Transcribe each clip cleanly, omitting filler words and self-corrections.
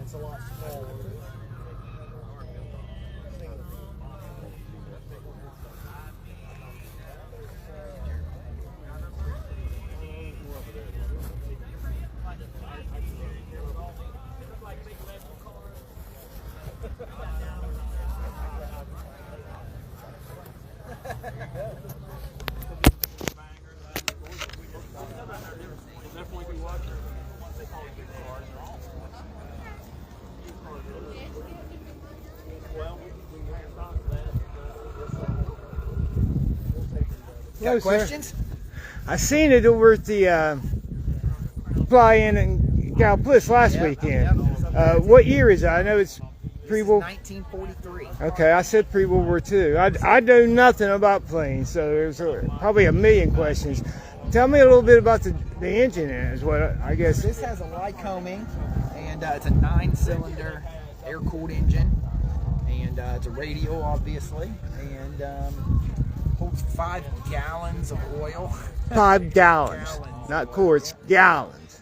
It's a lot smaller. Got questions? Sir. I seen it over at the fly-in in Galplis last weekend. What year is it? I know it's pre-war. 1943. Okay, I said pre-World War II. I know nothing about planes, so there's probably a million questions. Tell me a little bit about the engine in it, is what I guess. This has a Lycoming, and it's a 9-cylinder air-cooled engine, and it's a radial, obviously, and holds 5 gallons of oil. 5 gallons, not quarts, gallons.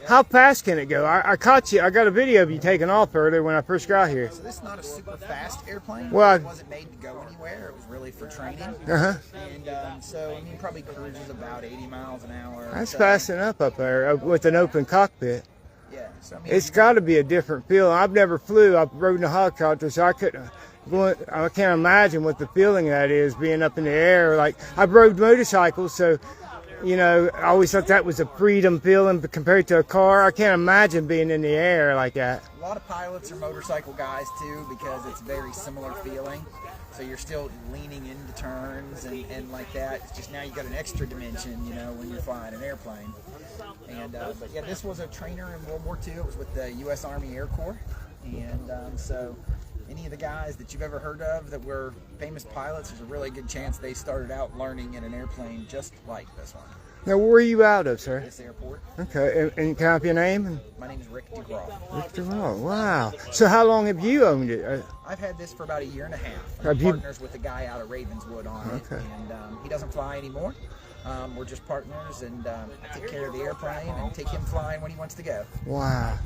How fast can it go? I caught you. I got a video of you taking off earlier when I first got here. So this is not a super fast airplane. Well, it wasn't made to go anywhere. It was really for training. And so I mean, probably cruises about 80 miles an hour. That's fast enough up there with an open cockpit. Yeah. So I mean, it's got to be a different feel. I've never flew. I've rode in a helicopter, so I can't imagine what the feeling that is, being up in the air. Like, I've rode motorcycles, so you know, I always thought that was a freedom feeling compared to a car. I can't imagine being in the air like that. A lot of pilots are motorcycle guys too, because it's very similar feeling. So you're still leaning into turns and like that. It's just now you got an extra dimension, you know, when you're flying an airplane. And but yeah, this was a trainer in World War II. It was with the U.S. Army Air Corps, and so any of the guys that you've ever heard of that were famous pilots, there's a really good chance they started out learning in an airplane just like this one. Now, where are you out of, sir? This airport. Okay, and can I have your name? My name is Rick DeGraw. Rick DeGraw, wow. So how long have you owned it? I've had this for about 1.5 years. I'm Have you... partners with a guy out of Ravenswood on it, and he doesn't fly anymore. We're just partners, and I take care of the airplane and take him flying when he wants to go. Wow.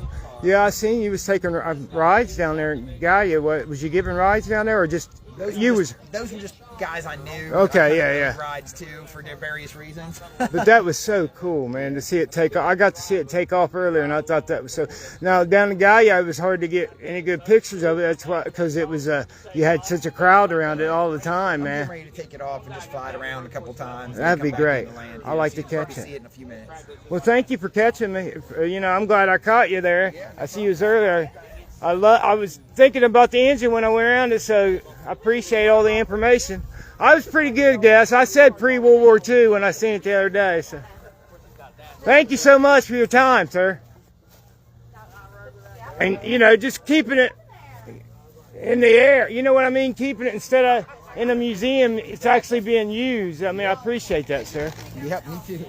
Yeah, I seen you was taking rides down there in Gaia. What, was you giving rides down there, or just those were just guys I knew. Okay, yeah. Rides too for various reasons. But that was so cool, man, to see it take off. I got to see it take off earlier, and I thought that was so. Now down in Gaia, it was hard to get any good pictures of it. That's why, because it was you had such a crowd around it all the time, man. I'm ready to take it off and just fly it around a couple times. That'd be great. I like to catch it. See it in a few minutes. Well, thank you for catching me. You know, I'm glad I caught you there. Yeah. I see you was earlier. I was thinking about the engine when I went around it, so I appreciate all the information. I was pretty good, guess. I said pre-World War II when I seen it the other day. So, thank you so much for your time, sir. And you know, just keeping it in the air. You know what I mean? Keeping it instead of in a museum, it's actually being used. I mean, I appreciate that, sir. Yep, me too.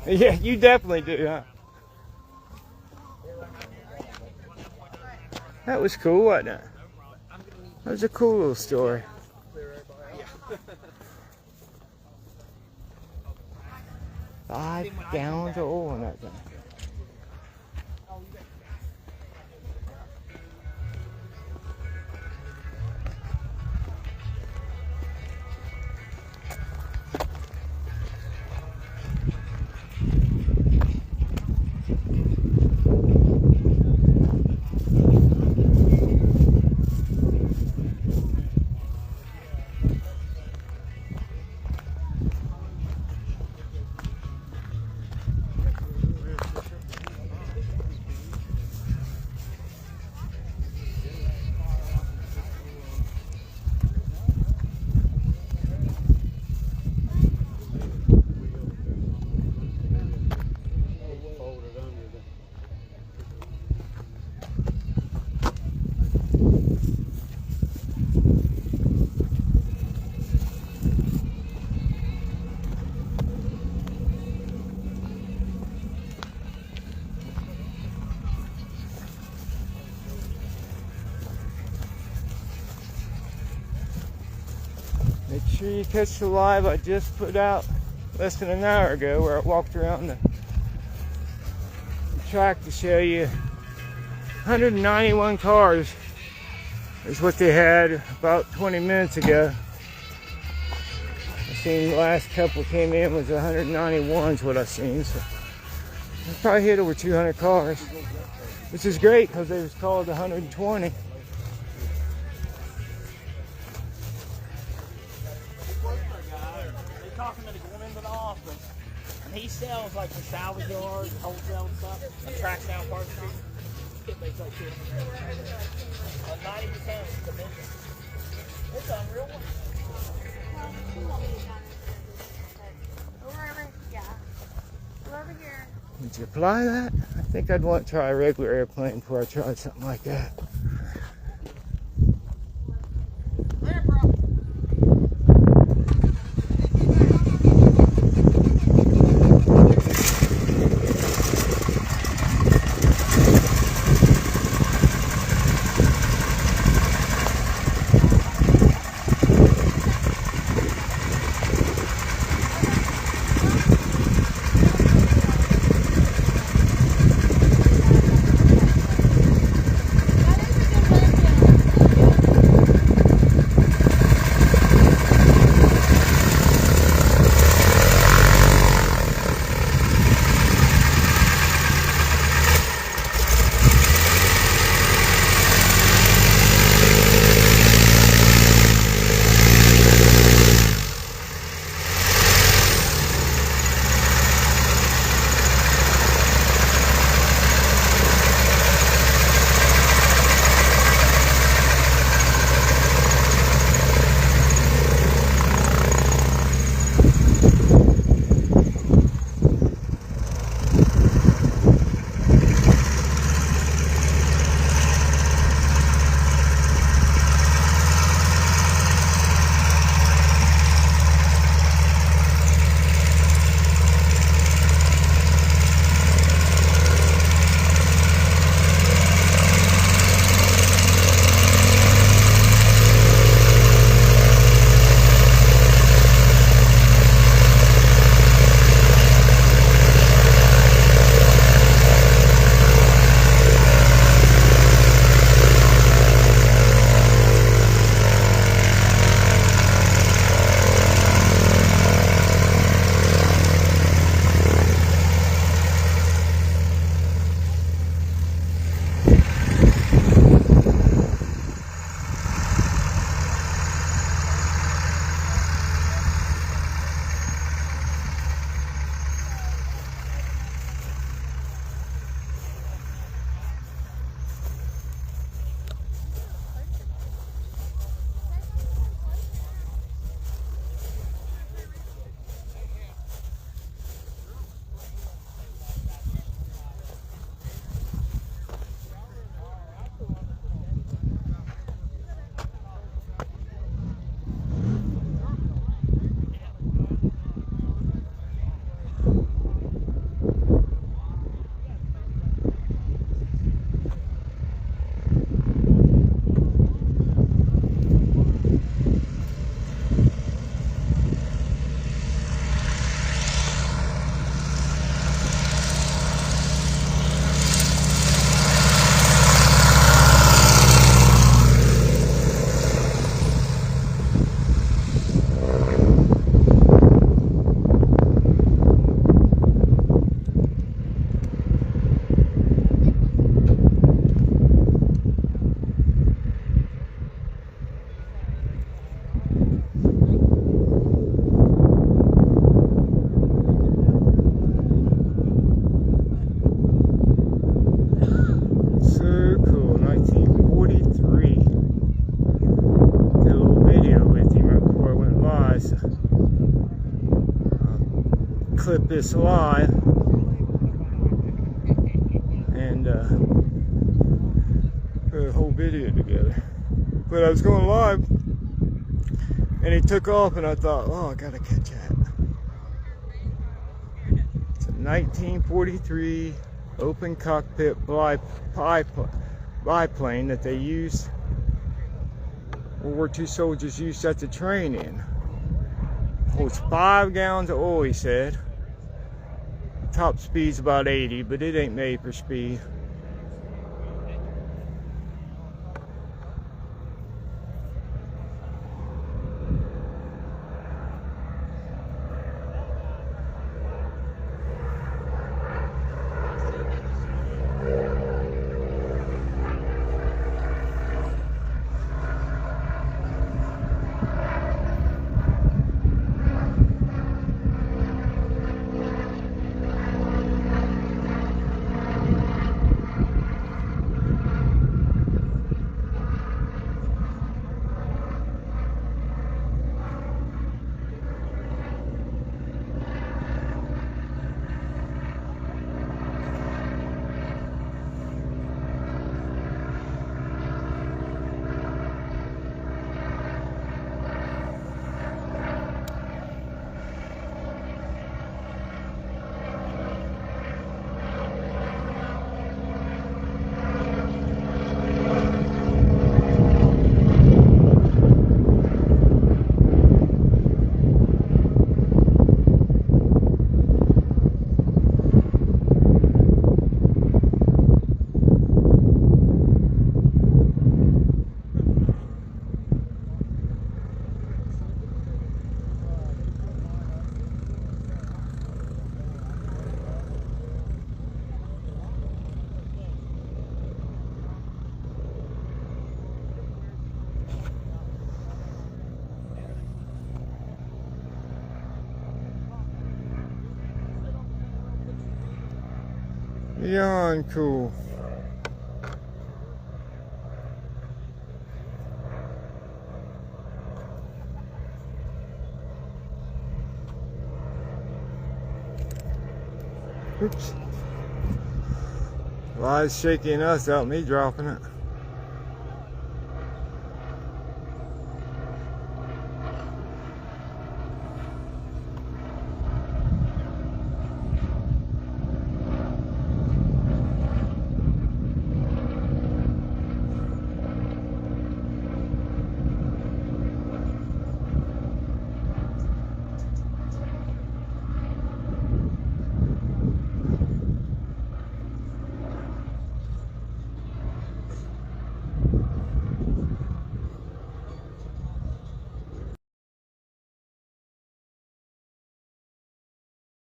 Yeah, you definitely do, huh? That was cool, wasn't it? That was a cool little story. 5 gallons of oil in that thing. Make sure you catch the live I just put out less than an hour ago, where I walked around the track to show you. 191 cars is what they had about 20 minutes ago. I seen the last couple came in was 191 is what I seen. So I probably hit over 200 cars, which is great because they was called 120. He sells like the salvage yards, wholesale and stuff, and tracks down parts of it. Makes like 90% dimension. It's unreal. Over here. Would you fly that? I think I'd want to try a regular airplane before I tried something like that. There, bro. clip this live and put a whole video together. But I was going live and he took off and I thought, oh, I gotta catch that. It's a 1943 open cockpit biplane that they used, World War II soldiers used that to train in. Holds 5 gallons of oil, he said. top speed's about 80, but it ain't made for speed. Beyond cool. Oops. A lot is shaking us out, me dropping it.